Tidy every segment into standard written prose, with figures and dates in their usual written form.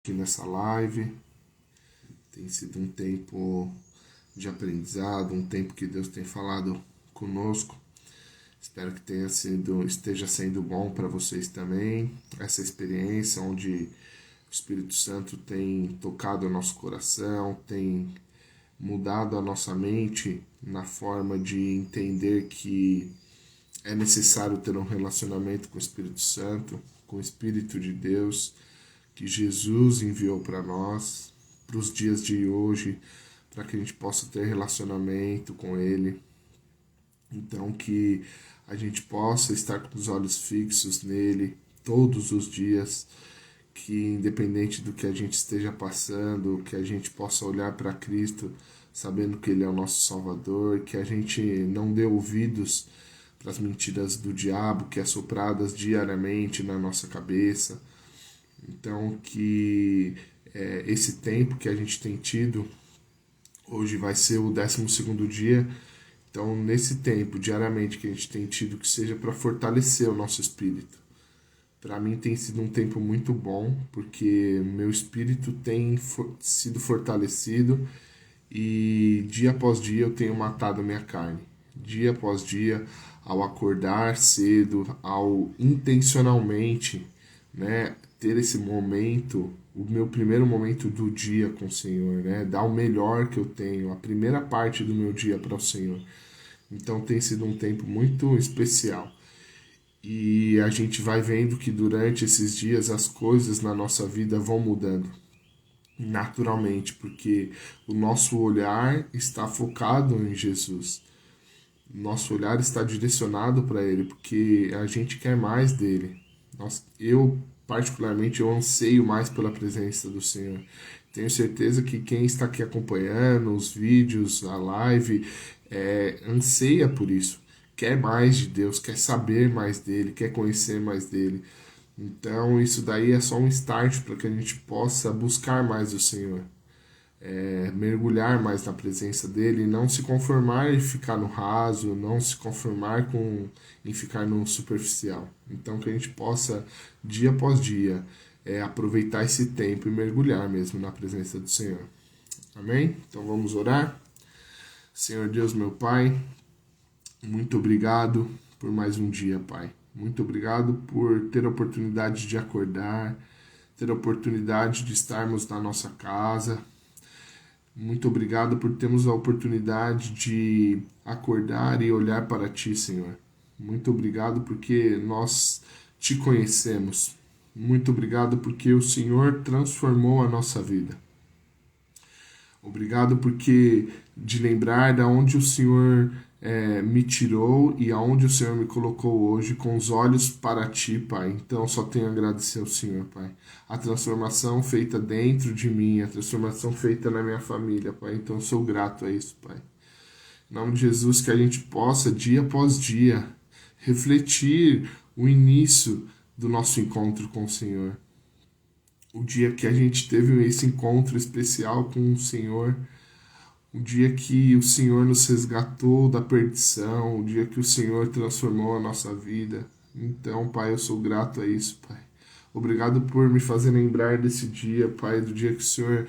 aqui nessa live. Tem sido um tempo de aprendizado, um tempo que Deus tem falado conosco. Espero que esteja sendo bom para vocês também. Essa experiência onde o Espírito Santo tem tocado o nosso coração, tem mudado a nossa mente na forma de entender que é necessário ter um relacionamento com o Espírito Santo, com o Espírito de Deus, que Jesus enviou para nós, para os dias de hoje, para que a gente possa ter relacionamento com Ele. Então, que a gente possa estar com os olhos fixos nele todos os dias, que independente do que a gente esteja passando, que a gente possa olhar para Cristo sabendo que Ele é o nosso Salvador, que a gente não dê ouvidos para as mentiras do diabo que é sopradas diariamente na nossa cabeça. Então, que esse tempo que a gente tem tido, hoje vai ser o 12º dia, então nesse tempo, diariamente, que a gente tem tido, que seja para fortalecer o nosso espírito. Para mim tem sido um tempo muito bom, porque meu espírito tem sido fortalecido e dia após dia eu tenho matado a minha carne. Dia após dia, ao acordar cedo, ao intencionalmente, né, ter esse momento, o meu primeiro momento do dia com o Senhor, né, dar o melhor que eu tenho, a primeira parte do meu dia para o Senhor. Então tem sido um tempo muito especial. E a gente vai vendo que durante esses dias as coisas na nossa vida vão mudando naturalmente, porque o nosso olhar está focado em Jesus. Nosso olhar está direcionado para Ele, porque a gente quer mais dele. Particularmente, eu anseio mais pela presença do Senhor. Tenho certeza que quem está aqui acompanhando os vídeos, a live, anseia por isso. Quer mais de Deus, quer saber mais dele, quer conhecer mais dele. Então, isso daí é só um start para que a gente possa buscar mais o Senhor. Mergulhar mais na presença dele, não se conformar em ficar no raso, não se conformar em ficar no superficial. Então que a gente possa, dia após dia, aproveitar esse tempo e mergulhar mesmo na presença do Senhor. Amém? Então vamos orar. Senhor Deus, meu Pai, muito obrigado por mais um dia, Pai. Muito obrigado por ter a oportunidade de acordar, ter a oportunidade de estarmos na nossa casa. Muito obrigado por termos a oportunidade de acordar e olhar para Ti, Senhor. Muito obrigado porque nós Te conhecemos. Muito obrigado porque o Senhor transformou a nossa vida. Obrigado porque de lembrar de onde o Senhor me tirou e aonde o Senhor me colocou hoje com os olhos para Ti, Pai. Então só tenho a agradecer ao Senhor, Pai. A transformação feita dentro de mim, a transformação feita na minha família, Pai. Então sou grato a isso, Pai. Em nome de Jesus, que a gente possa, dia após dia, refletir o início do nosso encontro com o Senhor. O dia que a gente teve esse encontro especial com o Senhor, o dia que o Senhor nos resgatou da perdição, o dia que o Senhor transformou a nossa vida. Então, Pai, eu sou grato a isso, Pai. Obrigado por me fazer lembrar desse dia, Pai, do dia que o Senhor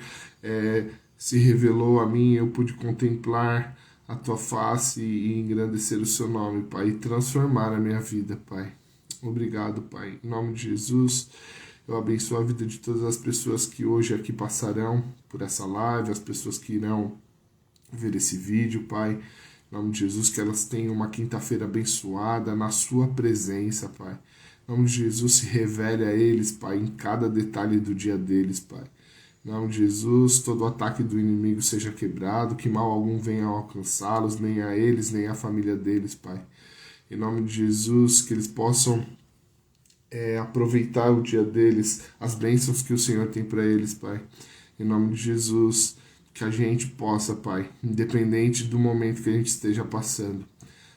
se revelou a mim, eu pude contemplar a Tua face e engrandecer o Seu nome, Pai, e transformar a minha vida, Pai. Obrigado, Pai. Em nome de Jesus, eu abençoo a vida de todas as pessoas que hoje aqui passarão por essa live, as pessoas que irão ver esse vídeo, Pai. Em nome de Jesus, que elas tenham uma quinta-feira abençoada na Sua presença, Pai. Em nome de Jesus, se revele a eles, Pai, em cada detalhe do dia deles, Pai. Em nome de Jesus, todo ataque do inimigo seja quebrado, que mal algum venha a alcançá-los, nem a eles, nem a família deles, Pai. Em nome de Jesus, que eles possam aproveitar o dia deles, as bênçãos que o Senhor tem para eles, Pai. Em nome de Jesus, que a gente possa, Pai, independente do momento que a gente esteja passando,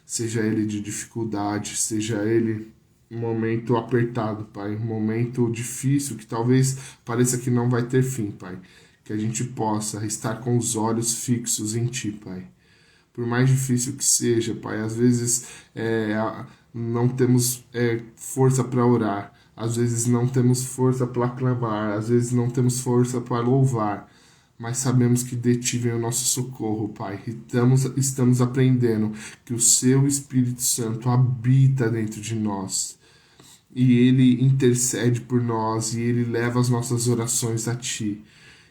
seja ele de dificuldade, seja ele um momento apertado, Pai, um momento difícil que talvez pareça que não vai ter fim, Pai, que a gente possa estar com os olhos fixos em Ti, Pai. Por mais difícil que seja, Pai, às vezes não temos força para orar, Às vezes não temos força para clamar, às vezes não temos força para louvar, mas sabemos que de ti vem o nosso socorro, Pai. E estamos aprendendo que o Seu Espírito Santo habita dentro de nós. E Ele intercede por nós, e Ele leva as nossas orações a Ti.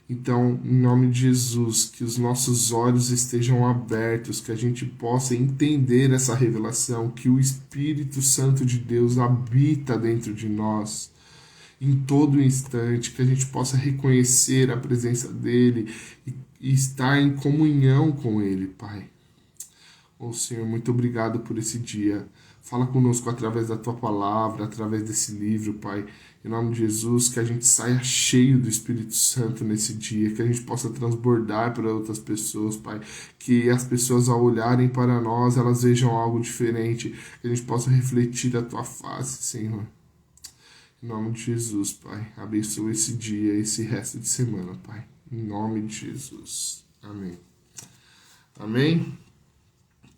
Então, em nome de Jesus, que os nossos olhos estejam abertos, que a gente possa entender essa revelação, que o Espírito Santo de Deus habita dentro de nós em todo instante, que a gente possa reconhecer a presença dele e estar em comunhão com ele, Pai. Senhor, muito obrigado por esse dia. Fala conosco através da Tua palavra, através desse livro, Pai. Em nome de Jesus, que a gente saia cheio do Espírito Santo nesse dia, que a gente possa transbordar para outras pessoas, Pai. Que as pessoas, ao olharem para nós, elas vejam algo diferente, que a gente possa refletir a Tua face, Senhor. Em nome de Jesus, Pai. Abençoa esse dia, esse resto de semana, Pai. Em nome de Jesus. Amém. Amém?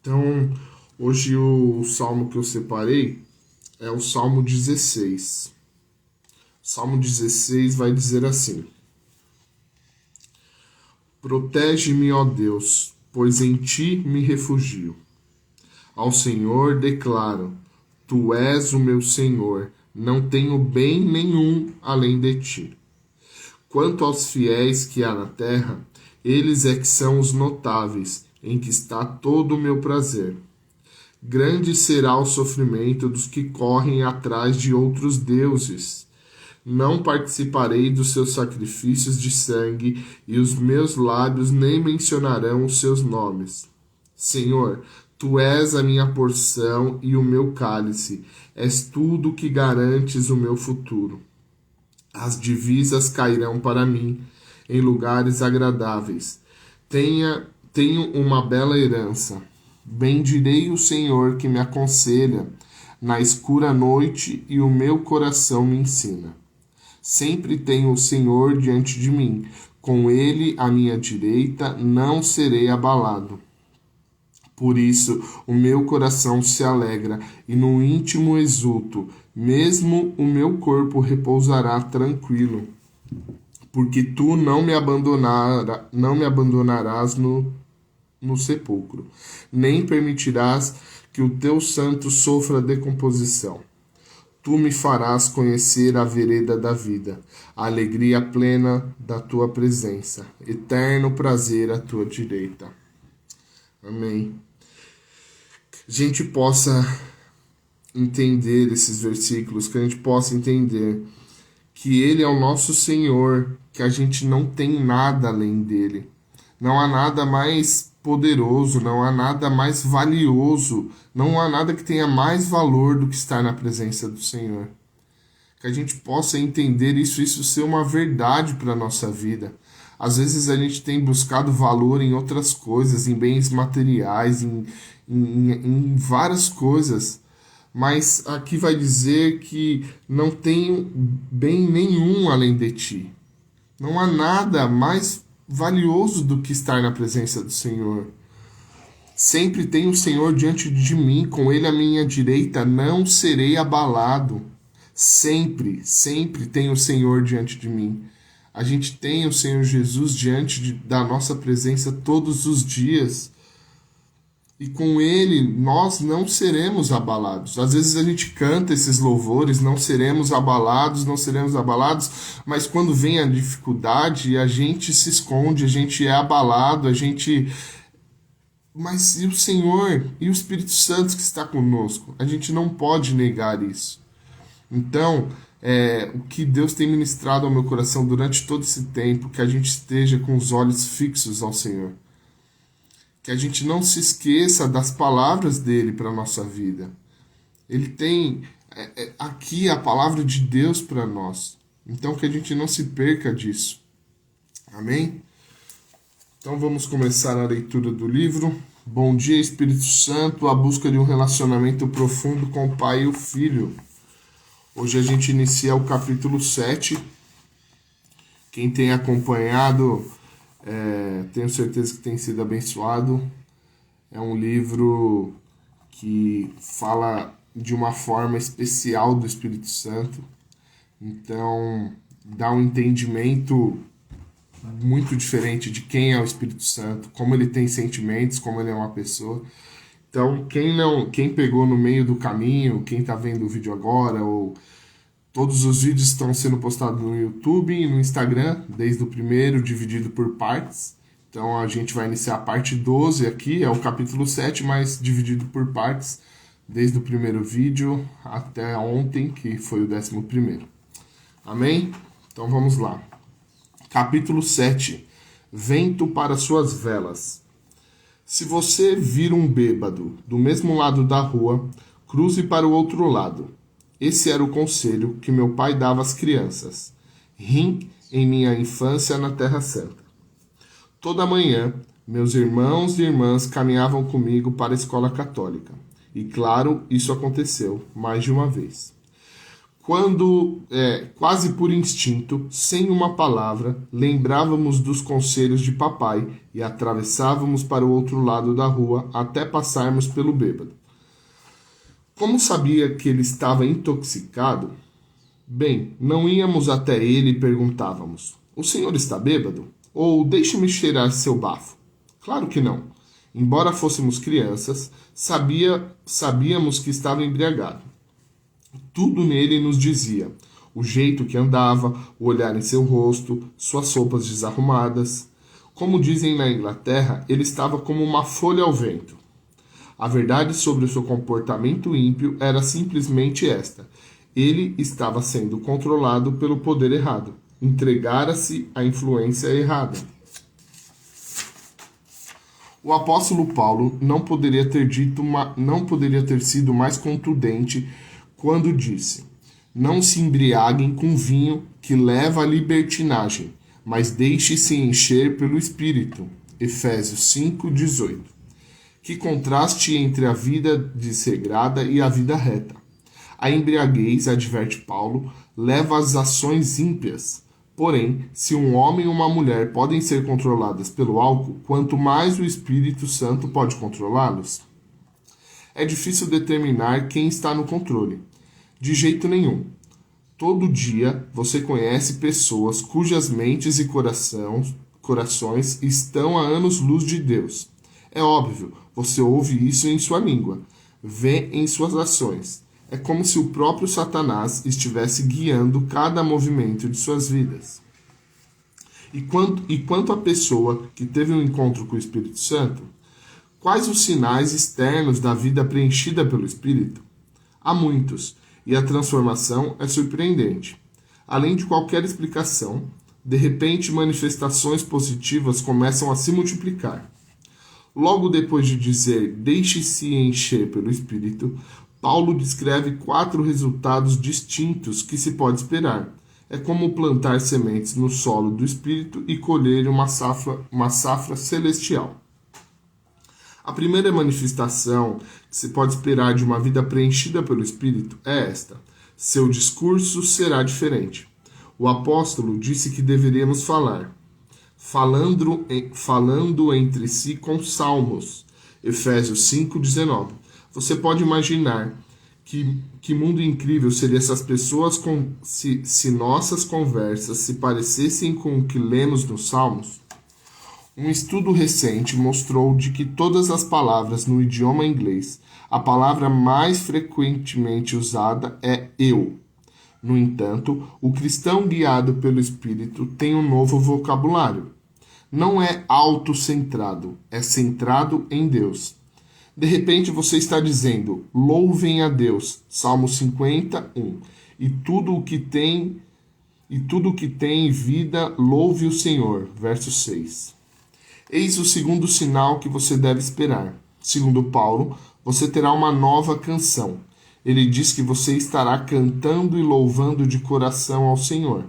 Então, hoje o salmo que eu separei é o Salmo 16. O Salmo 16 vai dizer assim: Protege-me, ó Deus, pois em ti me refugio. Ao Senhor declaro: Tu és o meu Senhor, não tenho bem nenhum além de ti. Quanto aos fiéis que há na terra, eles é que são os notáveis, em que está todo o meu prazer. Grande será o sofrimento dos que correm atrás de outros deuses. Não participarei dos seus sacrifícios de sangue, e os meus lábios nem mencionarão os seus nomes. Senhor, Tu és a minha porção e o meu cálice, és tudo que garantes o meu futuro. As divisas cairão para mim em lugares agradáveis. Tenho uma bela herança. Bendirei o Senhor que me aconselha na escura noite, e o meu coração me ensina. Sempre tenho o Senhor diante de mim, com ele à minha direita, não serei abalado. Por isso o meu coração se alegra e no íntimo exulto, mesmo o meu corpo repousará tranquilo, porque tu não me abandonarás no sepulcro, nem permitirás que o teu santo sofra decomposição. Tu me farás conhecer a vereda da vida, a alegria plena da tua presença, eterno prazer à tua direita. Amém. A gente possa entender esses versículos, que a gente possa entender que Ele é o nosso Senhor, que a gente não tem nada além dele. Não há nada mais poderoso, não há nada mais valioso, não há nada que tenha mais valor do que estar na presença do Senhor. Que a gente possa entender isso ser uma verdade para a nossa vida. Às vezes a gente tem buscado valor em outras coisas, em bens materiais, em várias coisas, mas aqui vai dizer que não tenho bem nenhum além de ti. Não há nada mais valioso do que estar na presença do Senhor. Sempre tenho o Senhor diante de mim, com ele à minha direita, não serei abalado. Sempre tenho o Senhor diante de mim. A gente tem o Senhor Jesus diante da nossa presença todos os dias. E com ele nós não seremos abalados. Às vezes a gente canta esses louvores, não seremos abalados, mas quando vem a dificuldade, a gente se esconde, a gente é abalado, Mas e o Senhor e o Espírito Santo que está conosco? A gente não pode negar isso. Então, o que Deus tem ministrado ao meu coração durante todo esse tempo, que a gente esteja com os olhos fixos ao Senhor. Que a gente não se esqueça das palavras dele para a nossa vida. Ele tem aqui a palavra de Deus para nós. Então que a gente não se perca disso. Amém? Então vamos começar a leitura do livro. Bom dia, Espírito Santo, a busca de um relacionamento profundo com o Pai e o Filho. Hoje a gente inicia o capítulo 7. Quem tem acompanhado, tenho certeza que tem sido abençoado. É um livro que fala de uma forma especial do Espírito Santo. Então, dá um entendimento muito diferente de quem é o Espírito Santo, como ele tem sentimentos, como ele é uma pessoa. Então, quem pegou no meio do caminho, quem está vendo o vídeo agora, ou todos os vídeos estão sendo postados no YouTube e no Instagram, desde o primeiro, dividido por partes. Então, a gente vai iniciar a parte 12 aqui, é o capítulo 7, mas dividido por partes, desde o primeiro vídeo até ontem, que foi o 11º. Amém? Então, vamos lá. Capítulo 7. Vento para suas velas. Se você vir um bêbado do mesmo lado da rua, cruze para o outro lado. Esse era o conselho que meu pai dava às crianças. Rim em minha infância na Terra Santa. Toda manhã, meus irmãos e irmãs caminhavam comigo para a escola católica. E claro, isso aconteceu mais de uma vez. Quando, quase por instinto, sem uma palavra, lembrávamos dos conselhos de papai e atravessávamos para o outro lado da rua até passarmos pelo bêbado. Como sabia que ele estava intoxicado? Bem, não íamos até ele e perguntávamos: "O senhor está bêbado? Ou deixe-me cheirar seu bafo?" Claro que não. Embora fôssemos crianças, sabíamos que estava embriagado. Tudo nele nos dizia: o jeito que andava, o olhar em seu rosto, suas roupas desarrumadas. Como dizem na Inglaterra, ele estava como uma folha ao vento. A verdade sobre o seu comportamento ímpio era simplesmente esta: ele estava sendo controlado pelo poder errado. Entregara-se à influência errada. O apóstolo Paulo não poderia ter sido mais contundente quando disse: "Não se embriaguem com vinho que leva à libertinagem, mas deixe-se encher pelo Espírito." Efésios 5:18. Que contraste entre a vida desregrada e a vida reta. A embriaguez, adverte Paulo, leva às ações ímpias. Porém, se um homem e uma mulher podem ser controladas pelo álcool, quanto mais o Espírito Santo pode controlá-los? É difícil determinar quem está no controle. De jeito nenhum. Todo dia você conhece pessoas cujas mentes e corações estão a anos-luz de Deus. É óbvio, você ouve isso em sua língua, vê em suas ações. É como se o próprio Satanás estivesse guiando cada movimento de suas vidas. E quanto à pessoa que teve um encontro com o Espírito Santo, quais os sinais externos da vida preenchida pelo Espírito? Há muitos, e a transformação é surpreendente. Além de qualquer explicação, de repente manifestações positivas começam a se multiplicar. Logo depois de dizer "deixe-se encher pelo Espírito", Paulo descreve 4 resultados distintos que se pode esperar. É como plantar sementes no solo do Espírito e colher uma safra celestial. A primeira manifestação que se pode esperar de uma vida preenchida pelo Espírito é esta: seu discurso será diferente. O apóstolo disse que deveríamos falando entre si com salmos. Efésios 5:19. Você pode imaginar que mundo incrível seria essas pessoas se nossas conversas se parecessem com o que lemos nos salmos? Um estudo recente mostrou de que todas as palavras no idioma inglês, a palavra mais frequentemente usada é eu. No entanto, o cristão guiado pelo Espírito tem um novo vocabulário. Não é autocentrado, é centrado em Deus. De repente você está dizendo: "Louvem a Deus", Salmo 51, e tudo o que tem vida, louve o Senhor, verso 6. Eis o segundo sinal que você deve esperar. Segundo Paulo, você terá uma nova canção. Ele diz que você estará cantando e louvando de coração ao Senhor.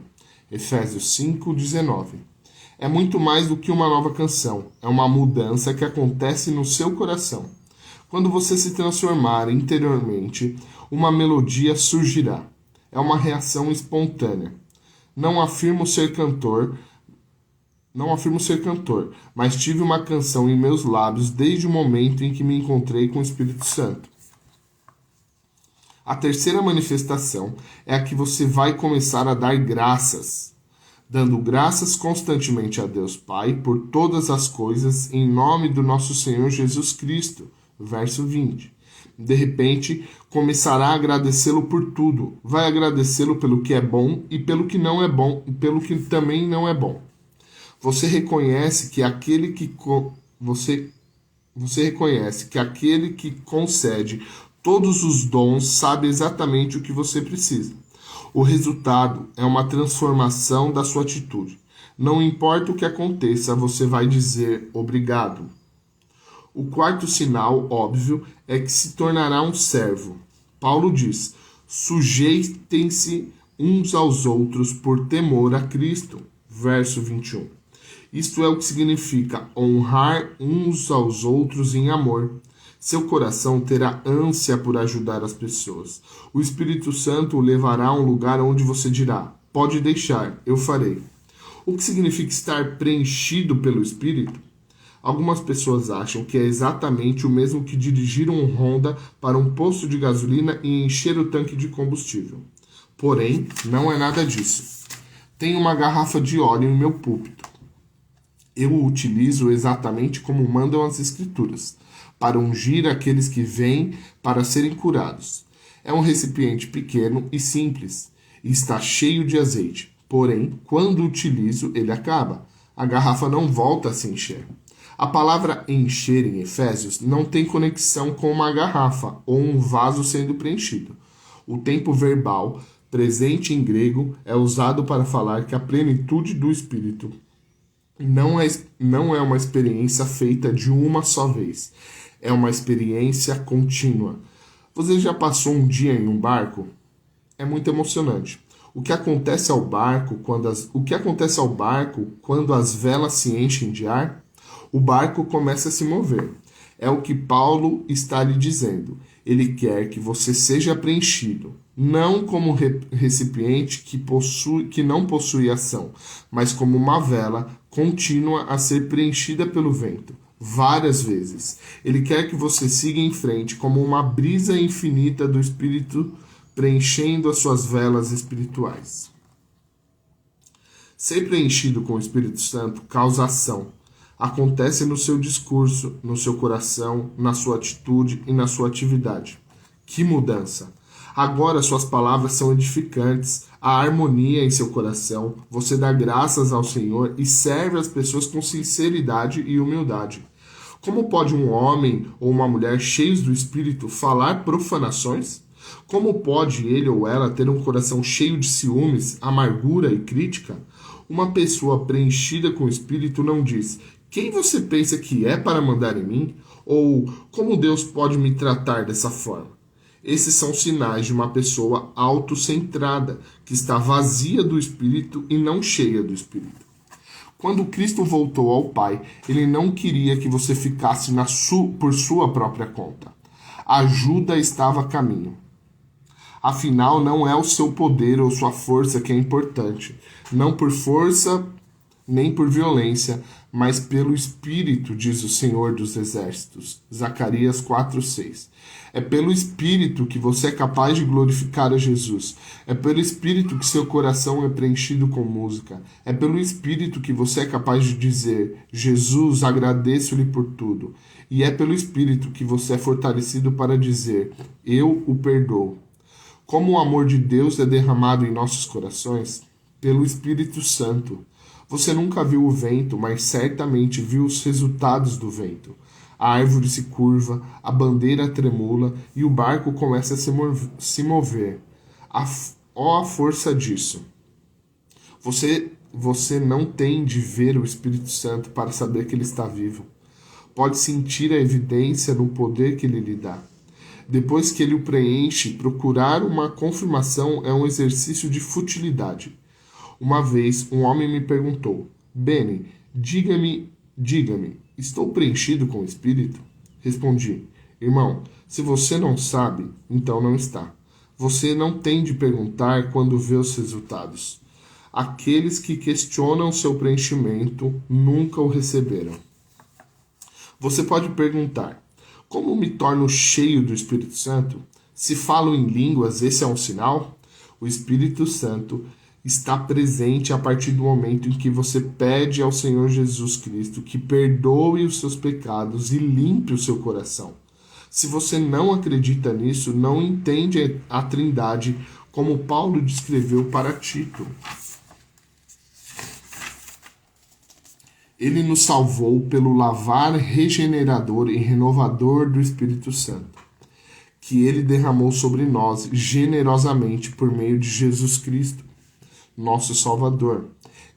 Efésios 5:19. É muito mais do que uma nova canção, é uma mudança que acontece no seu coração. Quando você se transformar interiormente, uma melodia surgirá. É uma reação espontânea. Não afirmo ser cantor, mas tive uma canção em meus lábios desde o momento em que me encontrei com o Espírito Santo. A terceira manifestação é a que você vai começar a dar graças, dando graças constantemente a Deus Pai por todas as coisas em nome do nosso Senhor Jesus Cristo. Verso 20. De repente, começará a agradecê-lo por tudo. Vai agradecê-lo pelo que é bom e pelo que não é bom e pelo que também não é bom. Você reconhece que aquele que concede todos os dons sabe exatamente o que você precisa. O resultado é uma transformação da sua atitude. Não importa o que aconteça, você vai dizer obrigado. O quarto sinal óbvio é que se tornará um servo. Paulo diz: sujeitem-se uns aos outros por temor a Cristo. Verso 21. Isto é o que significa honrar uns aos outros em amor. Seu coração terá ânsia por ajudar as pessoas. O Espírito Santo o levará a um lugar onde você dirá: pode deixar, eu farei. O que significa estar preenchido pelo Espírito? Algumas pessoas acham que é exatamente o mesmo que dirigir um Honda para um posto de gasolina e encher o tanque de combustível. Porém, não é nada disso. Tenho uma garrafa de óleo em meu púlpito. Eu o utilizo exatamente como mandam as Escrituras, para ungir aqueles que vêm para serem curados. É um recipiente pequeno e simples, e está cheio de azeite. Porém, quando utilizo, ele acaba. A garrafa não volta a se encher. A palavra encher em Efésios não tem conexão com uma garrafa ou um vaso sendo preenchido. O tempo verbal presente em grego é usado para falar que a plenitude do Espírito não é uma experiência feita de uma só vez. É uma experiência contínua. Você já passou um dia em um barco? É muito emocionante. O que acontece ao barco quando as velas se enchem de ar? O barco começa a se mover. É o que Paulo está lhe dizendo. Ele quer que você seja preenchido, não como recipiente que não possui ação, mas como uma vela contínua a ser preenchida pelo vento, várias vezes. Ele quer que você siga em frente como uma brisa infinita do Espírito preenchendo as suas velas espirituais. Ser preenchido com o Espírito Santo causa ação. Acontece no seu discurso, no seu coração, na sua atitude e na sua atividade. Que mudança! Agora suas palavras são edificantes, há harmonia em seu coração, você dá graças ao Senhor e serve as pessoas com sinceridade e humildade. Como pode um homem ou uma mulher cheios do Espírito falar profanações? Como pode ele ou ela ter um coração cheio de ciúmes, amargura e crítica? Uma pessoa preenchida com o Espírito não diz: quem você pensa que é para mandar em mim? Ou como Deus pode me tratar dessa forma? Esses são sinais de uma pessoa autocentrada, que está vazia do Espírito e não cheia do Espírito. Quando Cristo voltou ao Pai, ele não queria que você ficasse por sua própria conta. A ajuda estava a caminho. Afinal, não é o seu poder ou sua força que é importante. Não por força nem por violência, mas pelo Espírito, diz o Senhor dos Exércitos. Zacarias 4:6. É pelo Espírito que você é capaz de glorificar a Jesus. É pelo Espírito que seu coração é preenchido com música. É pelo Espírito que você é capaz de dizer: Jesus, agradeço-lhe por tudo. E é pelo Espírito que você é fortalecido para dizer: eu o perdoo. Como o amor de Deus é derramado em nossos corações? Pelo Espírito Santo. Você nunca viu o vento, mas certamente viu os resultados do vento. A árvore se curva, a bandeira tremula e o barco começa a se mover. Ó a força disso! Você não tem de ver o Espírito Santo para saber que ele está vivo. Pode sentir a evidência no poder que ele lhe dá. Depois que ele o preenche, procurar uma confirmação é um exercício de futilidade. Uma vez, um homem me perguntou: Benny, diga-me, estou preenchido com o Espírito? Respondi: irmão, se você não sabe, então não está. Você não tem de perguntar quando vê os resultados. Aqueles que questionam seu preenchimento nunca o receberam. Você pode perguntar: como me torno cheio do Espírito Santo? Se falo em línguas, esse é um sinal? O Espírito Santo está presente a partir do momento em que você pede ao Senhor Jesus Cristo que perdoe os seus pecados e limpe o seu coração. Se você não acredita nisso, não entende a Trindade como Paulo descreveu para Tito. Ele nos salvou pelo lavar regenerador e renovador do Espírito Santo, que ele derramou sobre nós generosamente por meio de Jesus Cristo, nosso Salvador.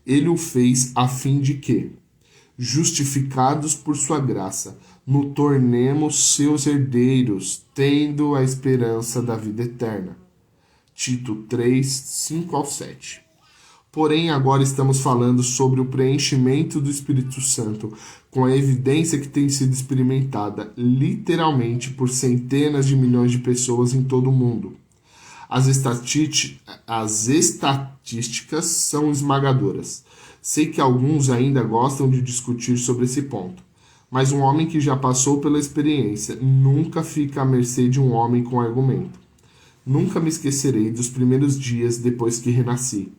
Ele o fez a fim de que, justificados por sua graça, nos tornemos seus herdeiros, tendo a esperança da vida eterna. Tito 3, 5-7. Porém, agora estamos falando sobre o preenchimento do Espírito Santo, com a evidência que tem sido experimentada literalmente por centenas de milhões de pessoas em todo o mundo. As estatísticas são esmagadoras. Sei que alguns ainda gostam de discutir sobre esse ponto, mas um homem que já passou pela experiência nunca fica à mercê de um homem com argumento. Nunca me esquecerei dos primeiros dias depois que renasci.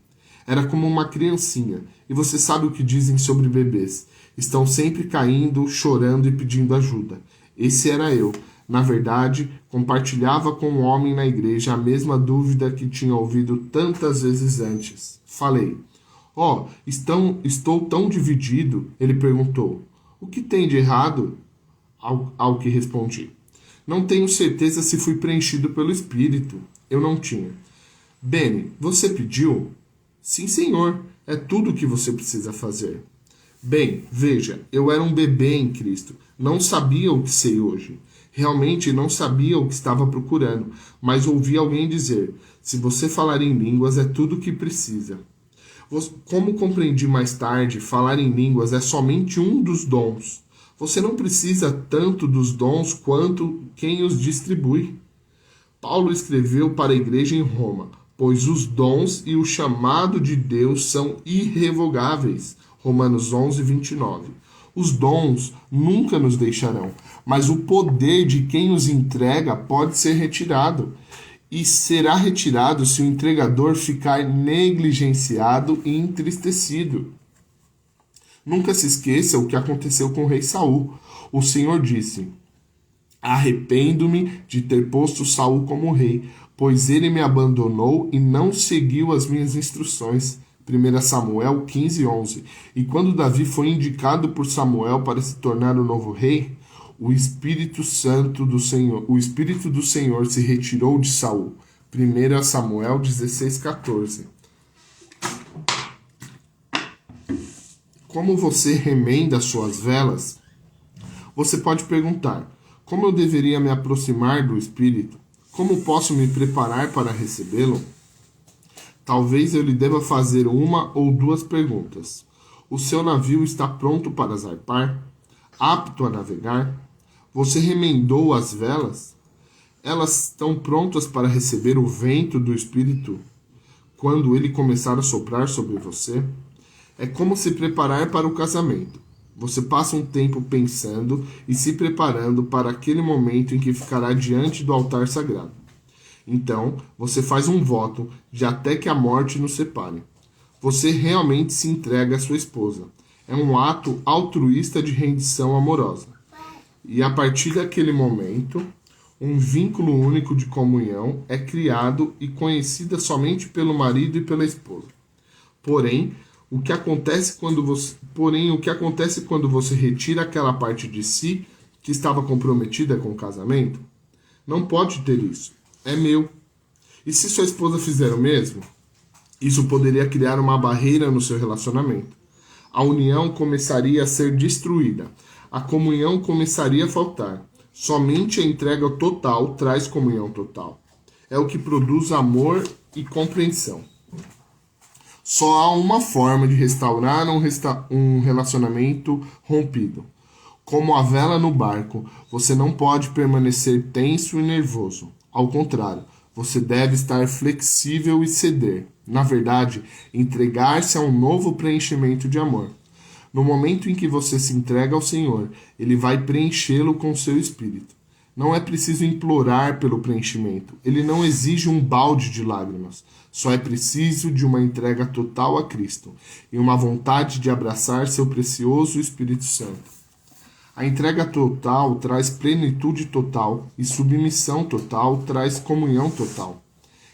Era como uma criancinha, e você sabe o que dizem sobre bebês. Estão sempre caindo, chorando e pedindo ajuda. Esse era eu. Na verdade, compartilhava com um homem na igreja a mesma dúvida que tinha ouvido tantas vezes antes. Falei, estou tão dividido. Ele perguntou, o que tem de errado? Ao que respondi, não tenho certeza se fui preenchido pelo Espírito. Eu não tinha. Beni, você pediu? Sim, senhor. É tudo o que você precisa fazer. Bem, veja, eu era um bebê em Cristo. Não sabia o que sei hoje. Realmente não sabia o que estava procurando, mas ouvi alguém dizer, se você falar em línguas é tudo o que precisa. Como compreendi mais tarde, falar em línguas é somente um dos dons. Você não precisa tanto dos dons quanto quem os distribui. Paulo escreveu para a igreja em Roma, pois os dons e o chamado de Deus são irrevogáveis. Romanos 11, 29. Os dons nunca nos deixarão, mas o poder de quem os entrega pode ser retirado. E será retirado se o entregador ficar negligenciado e entristecido. Nunca se esqueça o que aconteceu com o rei Saul. O Senhor disse, arrependo-me de ter posto Saul como rei, pois ele me abandonou e não seguiu as minhas instruções. 1 Samuel 15, 11. E quando Davi foi indicado por Samuel para se tornar o novo rei, o Espírito do Senhor se retirou de Saul. 1 Samuel 16, 14. Como você remenda suas velas? Você pode perguntar, como eu deveria me aproximar do Espírito? Como posso me preparar para recebê-lo? Talvez eu lhe deva fazer uma ou duas perguntas. O seu navio está pronto para zarpar? Apto a navegar? Você remendou as velas? Elas estão prontas para receber o vento do Espírito quando ele começar a soprar sobre você? É como se preparar para o casamento. Você passa um tempo pensando e se preparando para aquele momento em que ficará diante do altar sagrado. Então, você faz um voto de até que a morte nos separe. Você realmente se entrega à sua esposa. É um ato altruísta de rendição amorosa. E a partir daquele momento, um vínculo único de comunhão é criado e conhecida somente pelo marido e pela esposa. Porém, o que acontece quando você retira aquela parte de si que estava comprometida com o casamento? Não pode ter isso. É meu. E se sua esposa fizer o mesmo? Isso poderia criar uma barreira no seu relacionamento. A união começaria a ser destruída. A comunhão começaria a faltar. Somente a entrega total traz comunhão total. É o que produz amor e compreensão. Só há uma forma de restaurar um relacionamento rompido. Como a vela no barco, você não pode permanecer tenso e nervoso. Ao contrário, você deve estar flexível e ceder. Na verdade, entregar-se a um novo preenchimento de amor. No momento em que você se entrega ao Senhor, Ele vai preenchê-lo com seu espírito. Não é preciso implorar pelo preenchimento. Ele não exige um balde de lágrimas. Só é preciso de uma entrega total a Cristo e uma vontade de abraçar seu precioso Espírito Santo. A entrega total traz plenitude total e submissão total traz comunhão total.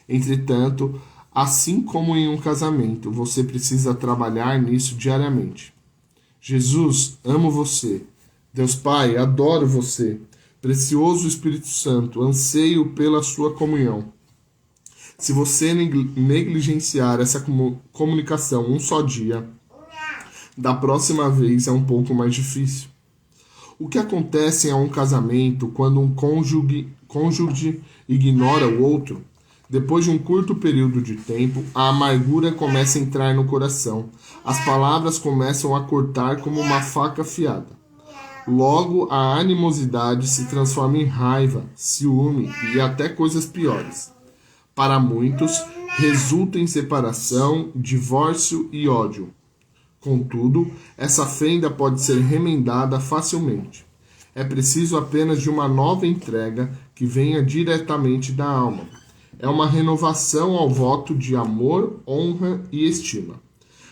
Entretanto, assim como em um casamento, você precisa trabalhar nisso diariamente. Jesus, amo você. Deus Pai, adoro você. Precioso Espírito Santo, anseio pela sua comunhão. Se você negligenciar essa comunicação um só dia, da próxima vez é um pouco mais difícil. O que acontece em um casamento quando um cônjuge ignora o outro? Depois de um curto período de tempo, a amargura começa a entrar no coração. As palavras começam a cortar como uma faca afiada. Logo, a animosidade se transforma em raiva, ciúme e até coisas piores. Para muitos, resulta em separação, divórcio e ódio. Contudo, essa fenda pode ser remendada facilmente. É preciso apenas de uma nova entrega que venha diretamente da alma. É uma renovação ao voto de amor, honra e estima.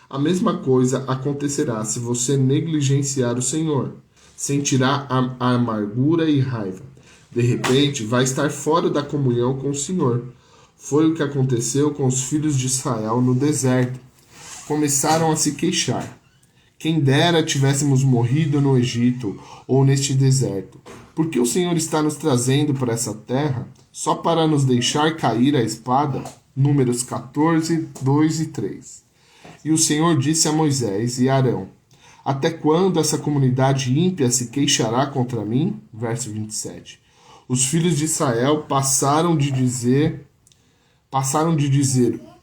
A mesma coisa acontecerá se você negligenciar o Senhor. Sentirá a amargura e raiva. De repente, vai estar fora da comunhão com o Senhor. Foi o que aconteceu com os filhos de Israel no deserto. Começaram a se queixar. Quem dera tivéssemos morrido no Egito ou neste deserto. Por que o Senhor está nos trazendo para essa terra só para nos deixar cair a espada? Números 14, 2 e 3. E o Senhor disse a Moisés e Arão: até quando essa comunidade ímpia se queixará contra mim? Verso 27. Os filhos de Israel passaram de dizer,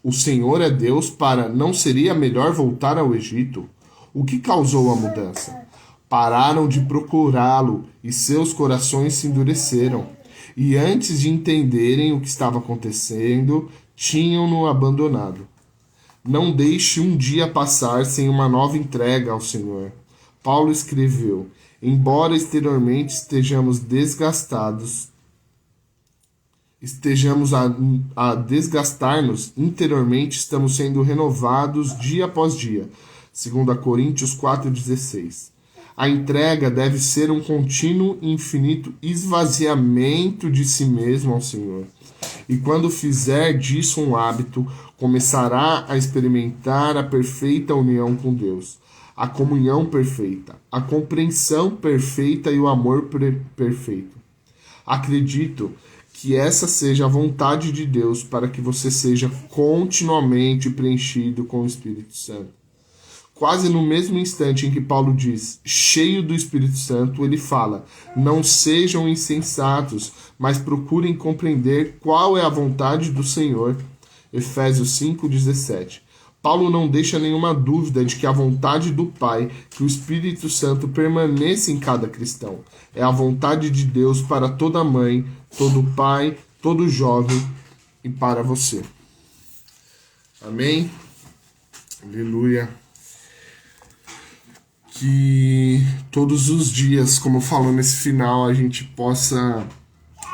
o Senhor é Deus, para não seria melhor voltar ao Egito? O que causou a mudança? Pararam de procurá-lo e seus corações se endureceram. E antes de entenderem o que estava acontecendo, tinham-no abandonado. Não deixe um dia passar sem uma nova entrega ao Senhor. Paulo escreveu: embora exteriormente estejamos a desgastar-nos, interiormente estamos sendo renovados dia após dia. 2 Coríntios 4,16. A entrega deve ser um contínuo e infinito esvaziamento de si mesmo ao Senhor. E quando fizer disso um hábito, começará a experimentar a perfeita união com Deus, a comunhão perfeita, a compreensão perfeita e o amor perfeito. Acredito que essa seja a vontade de Deus para que você seja continuamente preenchido com o Espírito Santo. Quase no mesmo instante em que Paulo diz, cheio do Espírito Santo, ele fala, não sejam insensatos, mas procurem compreender qual é a vontade do Senhor. Efésios 5,17. Paulo não deixa nenhuma dúvida de que a vontade do Pai, que o Espírito Santo permaneça em cada cristão. É a vontade de Deus para toda mãe, todo pai, todo jovem e para você. Amém? Aleluia. Que todos os dias, como falou nesse final, a gente possa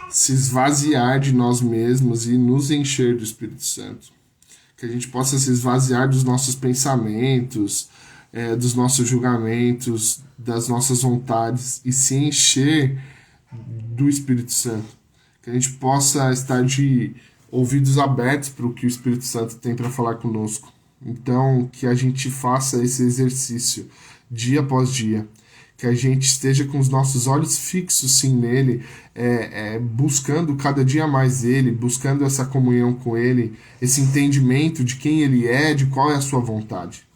se esvaziar de nós mesmos e nos encher do Espírito Santo. Que a gente possa se esvaziar dos nossos pensamentos, dos nossos julgamentos, das nossas vontades e se encher do Espírito Santo. Que a gente possa estar de ouvidos abertos para o que o Espírito Santo tem para falar conosco. Então, que a gente faça esse exercício dia após dia, que a gente esteja com os nossos olhos fixos sim nele, buscando cada dia mais ele, buscando essa comunhão com ele, esse entendimento de quem ele é, de qual é a sua vontade.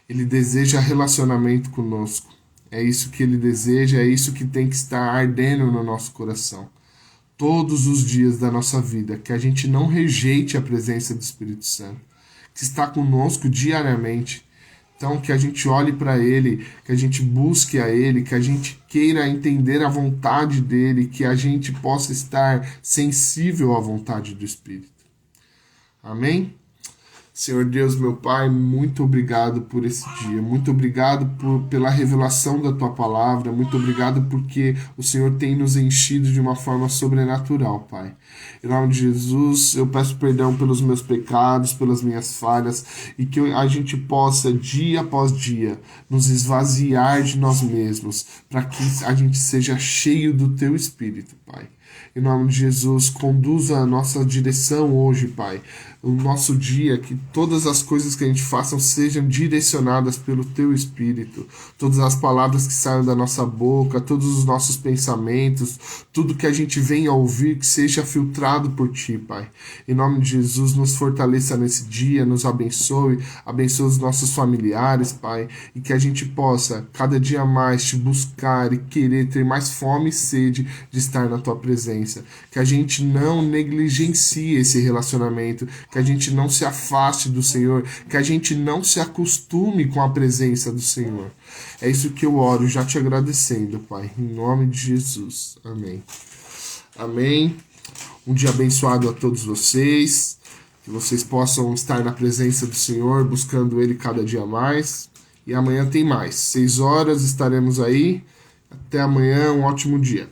Ele deseja relacionamento conosco, é isso que ele deseja, é isso que tem que estar ardendo no nosso coração. Todos os dias da nossa vida, que a gente não rejeite a presença do Espírito Santo, que está conosco diariamente. Então, que a gente olhe para ele, que a gente busque a ele, que a gente queira entender a vontade dele, que a gente possa estar sensível à vontade do Espírito. Amém? Senhor Deus, meu Pai, muito obrigado por esse dia, muito obrigado pela revelação da Tua palavra, muito obrigado porque o Senhor tem nos enchido de uma forma sobrenatural, Pai. Em nome de Jesus, eu peço perdão pelos meus pecados, pelas minhas falhas, e que a gente possa, dia após dia, nos esvaziar de nós mesmos, para que a gente seja cheio do Teu Espírito, Pai. Em nome de Jesus, conduza a nossa direção hoje, Pai. O nosso dia, que todas as coisas que a gente faça sejam direcionadas pelo Teu Espírito. Todas as palavras que saiam da nossa boca, todos os nossos pensamentos, tudo que a gente venha a ouvir, que seja filtrado por Ti, Pai. Em nome de Jesus, nos fortaleça nesse dia, nos abençoe, abençoe os nossos familiares, Pai, e que a gente possa, cada dia mais, Te buscar e querer ter mais fome e sede de estar na Tua presença. Que a gente não negligencie esse relacionamento, que a gente não se afaste do Senhor, que a gente não se acostume com a presença do Senhor. É isso que eu oro, já te agradecendo, Pai, em nome de Jesus. Amém. Amém. Um dia abençoado a todos vocês, que vocês possam estar na presença do Senhor, buscando Ele cada dia mais. E amanhã tem mais. 6 horas estaremos aí. Até amanhã, um ótimo dia.